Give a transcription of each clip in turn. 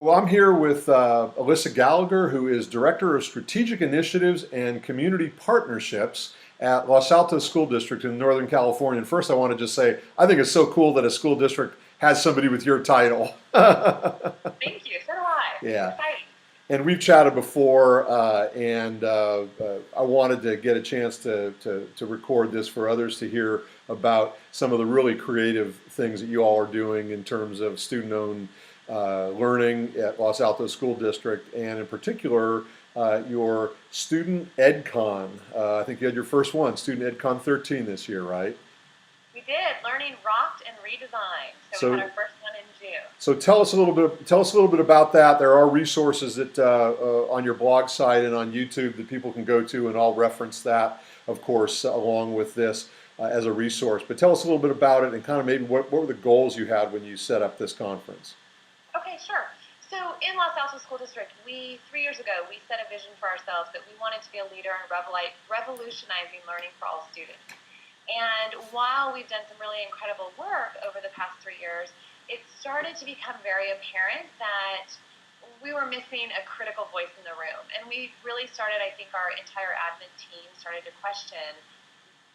Well, I'm here with Alyssa Gallagher, who is Director of Strategic Initiatives and Community Partnerships at Los Altos School District in Northern California. And first, I want to just say, I think it's so cool that a school district has somebody with your title. Thank you. So do I. It's Yeah. exciting. And we've chatted before, and I wanted to get a chance to record this for others to hear about some of the really creative things that you all are doing in terms of student-owned learning at Los Altos School District, and in particular, your Student EdCon. I think you had your first one, Student EdCon 13 this year, right? We did. Learning rocked and redesigned. So we had So our first one in June. So tell us a little bit about that. There are resources that on your blog site and on YouTube that people can go to, and I'll reference that, of course, along with this as a resource. But tell us a little bit about it and kind of maybe what were the goals you had when you set up this conference? Okay, sure. So in Los Altos School District, 3 years ago, we set a vision for ourselves that we wanted to be a leader in revolutionizing learning for all students. And while we've done some really incredible work over the past 3 years, it started to become very apparent that we were missing a critical voice in the room. And we really started, I think our entire admin team started to question,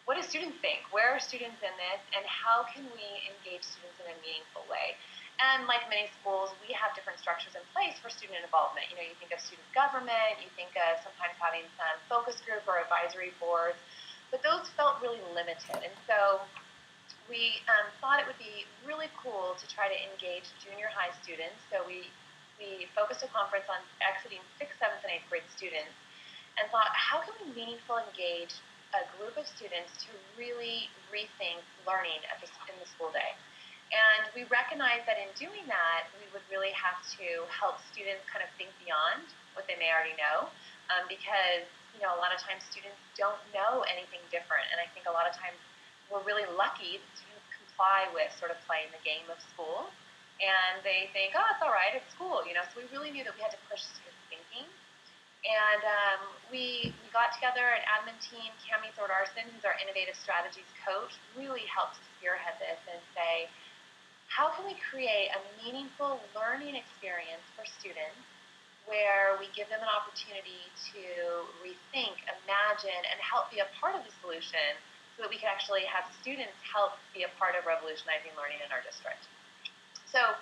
what do students think? Where are students in this? And how can we engage students in a meaningful way? And like many schools, we have different structures in place for student involvement. You know, you think of student government, you think of sometimes having some focus group or advisory boards, but those felt really limited. And so we thought it would be really cool to try to engage junior high students. So we focused a conference on exiting 6th, 7th, and 8th grade students and thought, how can we meaningfully engage a group of students to really rethink learning in the school day? And we recognized that in doing that, we would really have to help students kind of think beyond what they may already know, because a lot of times students don't know anything different. And I think a lot of times we're really lucky that students comply with sort of playing the game of school. And they think, oh, it's all right, it's school. So we really knew that we had to push students' thinking. And we got together an admin team. Cami Thordarson, who's our innovative strategies coach, really helped to spearhead this and say, how can we create a meaningful learning experience for students where we give them an opportunity to rethink, imagine, and help be a part of the solution so that we can actually have students help be a part of revolutionizing learning in our district. So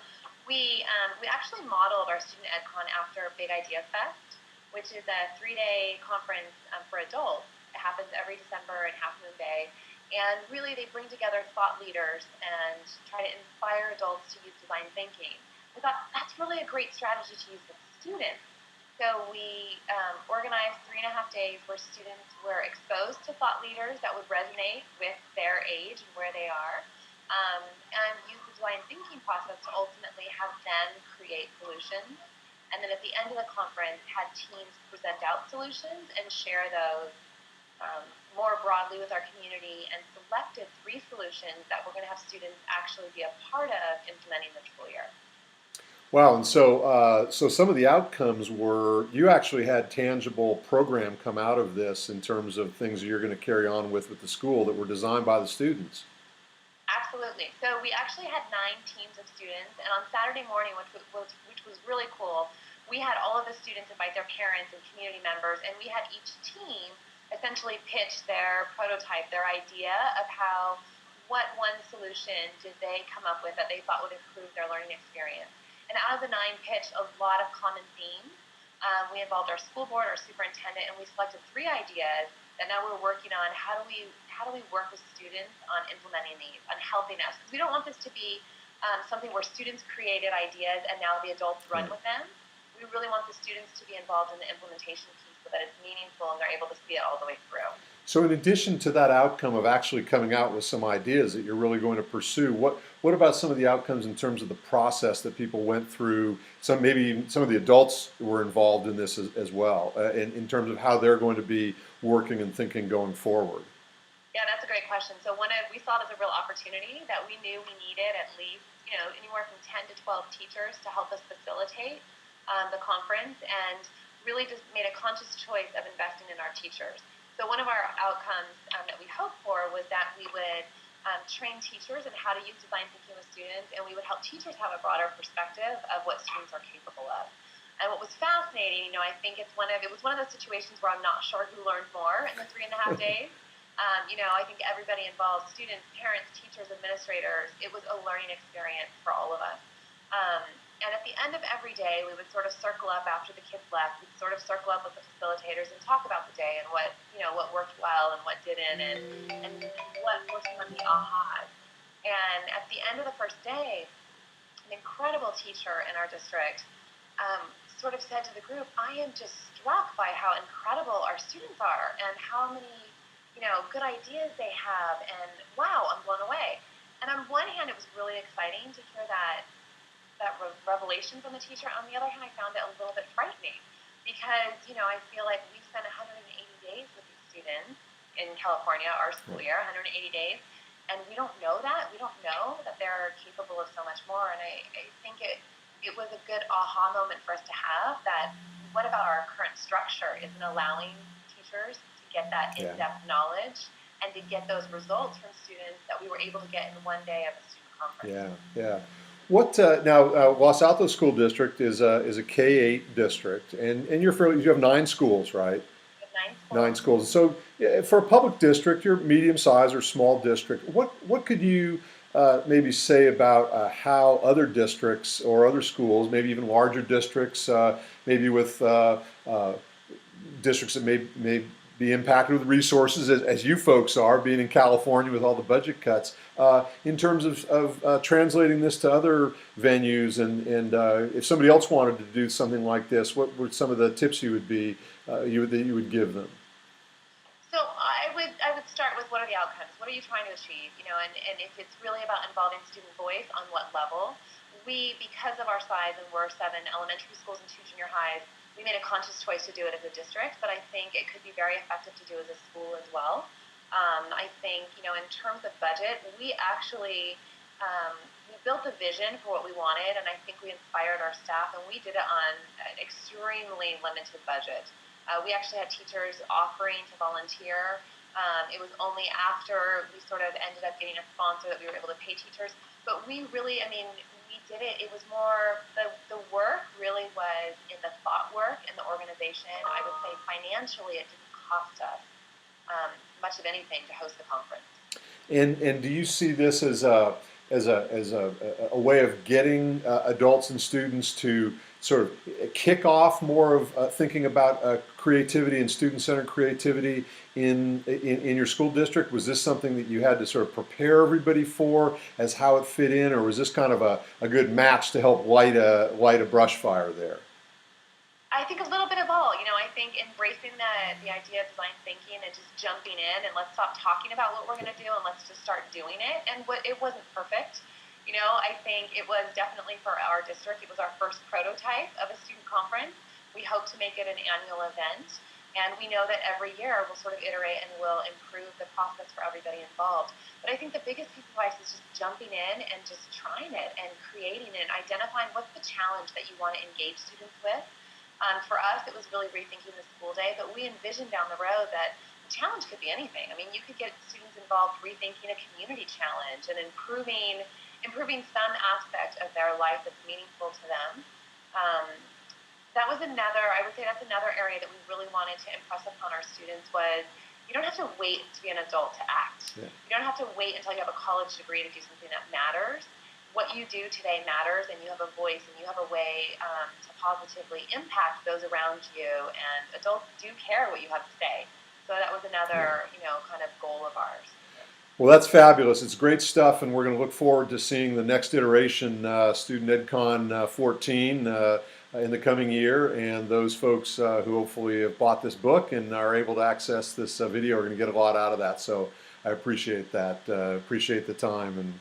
we actually modeled our Student EdCon after Big Idea Fest, which is a 3-day conference for adults. It happens every December in Half Moon Bay. And really, they bring together thought leaders and try to inspire adults to use design thinking. We thought that's really a great strategy to use with students. So we organized 3.5 days where students were exposed to thought leaders that would resonate with their age and where they are, and use the design thinking process to ultimately have them create solutions. And then at the end of the conference, had teams present out solutions and share those more broadly with our community, and selected 3 solutions that we're going to have students actually be a part of implementing this school year. Wow, and so some of the outcomes were you actually had tangible program come out of this in terms of things you're going to carry on with the school that were designed by the students. Absolutely. So we actually had 9 teams of students, and on Saturday morning, which was really cool, we had all of the students invite their parents and community members, and we had each team essentially pitch their prototype, their idea of what one solution did they come up with that they thought would improve their learning experience. And out of the 9 pitched a lot of common themes. We involved our school board, our superintendent, and we selected 3 ideas that now we're working on. How do we work with students on implementing these, on helping us? Because we don't want this to be something where students created ideas and now the adults run with them. We really want the students to be involved in the implementation piece so that it's meaningful and they're able to see it all the way through. So in addition to that outcome of actually coming out with some ideas that you're really going to pursue, what about some of the outcomes in terms of the process that people went through? Maybe some of the adults were involved in this as well, in terms of how they're going to be working and thinking going forward. Yeah, that's a great question. So we saw it as a real opportunity that we knew we needed at least anywhere from 10 to 12 teachers to help us facilitate the conference, and really just made a conscious choice of investing in our teachers. So one of our outcomes that we hoped for was that we would train teachers in how to use design thinking with students, and we would help teachers have a broader perspective of what students are capable of. And what was fascinating, I think it was one of those situations where I'm not sure who learned more in the 3.5 days. I think everybody involved, students, parents, teachers, administrators, it was a learning experience for all of us. And at the end of every day, we would sort of circle up after the kids left. We'd sort of circle up with the facilitators and talk about the day and what worked well and what didn't, and what were some of the ahas. And at the end of the first day, an incredible teacher in our district sort of said to the group, I am just struck by how incredible our students are and how many good ideas they have, and wow, I'm blown away. And on one hand, it was really exciting to hear that revelation from the teacher. On the other hand, I found it a little bit frightening because, I feel like we spent 180 days with these students in California, our school year, 180 days, and we don't know that. We don't know that they're capable of so much more. And I think it was a good aha moment for us to have that what about our current structure isn't allowing teachers to get that in-depth knowledge and to get those results from students that we were able to get in one day of a student conference. Yeah. What now? Los Altos School District is a K-8 district, and you have 9 schools, right? We have 9 schools. 9 schools. So for a public district, you're medium size or small district. What could you maybe say about how other districts or other schools, maybe even larger districts, maybe with districts that may be impacted with resources, as you folks are, being in California with all the budget cuts, in terms of translating this to other venues, and if somebody else wanted to do something like this, what were some of the tips you would give them? So I would start with, what are the outcomes? What are you trying to achieve? And if it's really about involving student voice, on what level? We, because of our size, and we're 7 elementary schools and 2 junior highs, we made a conscious choice to do it as a district, but I think it could be very effective to do as a school as well. I think, in terms of budget, we actually we built a vision for what we wanted, and I think we inspired our staff, and we did it on an extremely limited budget. We actually had teachers offering to volunteer. It was only after we sort of ended up getting a sponsor that we were able to pay teachers. But we really, we did it. It was more, the work really was in the thought work and the organization. I would say financially it didn't cost us much of anything to host the conference. And do you see this as a way of getting adults and students to sort of kick off more of thinking about creativity and student-centered creativity in your school district? Was this something that you had to sort of prepare everybody for as how it fit in, or was this kind of a good match to help light a brush fire there? I think a little bit of all. I think embracing the idea of design thinking and just jumping in and let's stop talking about what we're going to do and let's just start doing it. And it wasn't perfect. I think it was definitely, for our district, it was our first prototype of a student conference. We hope to make it an annual event. And we know that every year we'll sort of iterate and we'll improve the process for everybody involved. But I think the biggest piece of advice is just jumping in and just trying it and creating it and identifying what's the challenge that you want to engage students with. For us, it was really rethinking the school day, but we envisioned down the road that the challenge could be anything. You could get students involved rethinking a community challenge and improving some aspect of their life that's meaningful to them. That was I would say that's another area that we really wanted to impress upon our students was, you don't have to wait to be an adult to act. Yeah. You don't have to wait until you have a college degree to do something that matters. What you do today matters, and you have a voice, and you have a way to positively impact those around you, and adults do care what you have to say. So that was another, kind of goal of ours. Well, that's fabulous. It's great stuff, and we're going to look forward to seeing the next iteration, Student EdCon 14, in the coming year. And those folks who hopefully have bought this book and are able to access this video are going to get a lot out of that. So I appreciate that. Appreciate the time, and